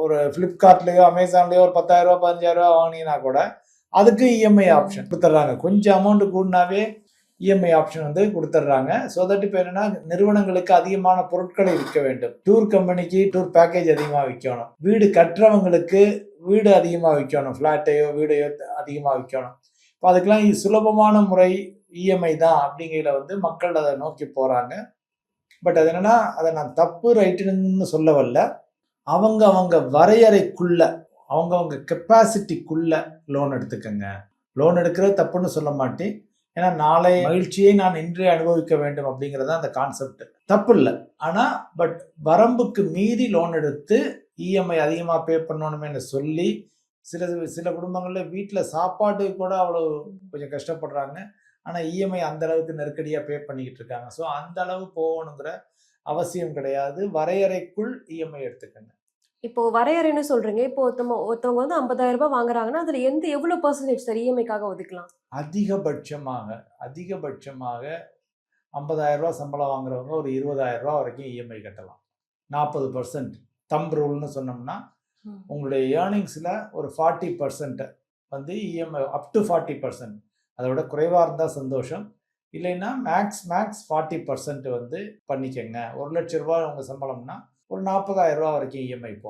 ஒரு ஃப்ளிப்கார்ட்லேயோ அமேசான்லேயோ ஒரு 10,000 ரூபா 15,000 ரூபா வாங்கினீங்கன்னா கூட அதுக்கு இஎம்ஐ ஆப்ஷன் கொடுத்துட்றாங்க. கொஞ்சம் அமௌண்ட் கூடனாவே இஎம்ஐ ஆப்ஷன் வந்து கொடுத்துட்றாங்க. ஸோ தட் இப்போ என்னன்னா நிறுவனங்களுக்கு அதிகமான பொருட்களை விற்க வேண்டும். டூர் கம்பெனிக்கு டூர் பேக்கேஜ் அதிகமாக விற்கணும். வீடு கட்டுறவங்களுக்கு வீடு அதிகமாக விற்கணும். ஃப்ளாட்டையோ வீடையோ அதிகமாக விற்கணும். இப்போ அதுக்கெல்லாம் சுலபமான முறை இஎம்ஐ தான் அப்படிங்கிற வந்து மக்கள் அதை நோக்கி போகிறாங்க. பட் அது என்னன்னா அதை நான் தப்பு ரைட்டுன்னு சொல்ல வரல. அவங்க வரையறைக்குள்ள அவங்கவுங்க கெப்பாசிட்டிக்குள்ள லோன் எடுத்துக்கங்க. லோன் எடுக்கிறது தப்புன்னு சொல்ல மாட்டேன். ஏன்னா நாளை மகிழ்ச்சியை நான் இன்றே அனுபவிக்க வேண்டும் அப்படிங்கிறது அந்த கான்செப்ட். தப்பு இல்லை. ஆனால் பட் வரம்புக்கு மீறி லோன் எடுத்து இஎம்ஐ அதிகமாக பே பண்ணணுமே சொல்லி சில குடும்பங்களில் வீட்டில் சாப்பாடு கூட அவ்வளோ கொஞ்சம் கஷ்டப்படுறாங்க. ஆனால் இஎம்ஐ அந்த அளவுக்கு நெருக்கடியாக பே பண்ணிக்கிட்டு இருக்காங்க. ஸோ அந்த அளவு போகணுங்கிற அவசியம் கிடையாது. வரையறைக்குள் இஎம்ஐ எடுத்துக்கங்க. இப்போ வரையறைன்னு சொல்றீங்க. இப்போ ஒருத்தவங்க வந்து 50,000 ரூபாய் வாங்குறாங்கன்னா அதுல எவ்வளவு பெர்சன்டேஜ் சார் இஎம்ஐக்காக ஒதுக்கலாம்? அதிகபட்சமாக 50,000 ரூபாய் சம்பளம் வாங்குறவங்க ஒரு 20,000 ரூபாய் வரைக்கும் இஎம்ஐ கட்டலாம். 40% தம்ப் ரூல்னு சொன்னோம்னா உங்களுடைய ஏர்னிங்ஸில் ஒரு 40% வந்து இஎம்ஐ அப் டு 40%. அதை விட குறைவாக இருந்தால் சந்தோஷம். இல்லைன்னா மேக்ஸ் 40% வந்து பண்ணிக்கங்க. 1,00,000 ரூபாய் உங்கள் சம்பளம்னா ஒரு 40,000 ரூபா வரைக்கும் இஎம்ஐ போகும்.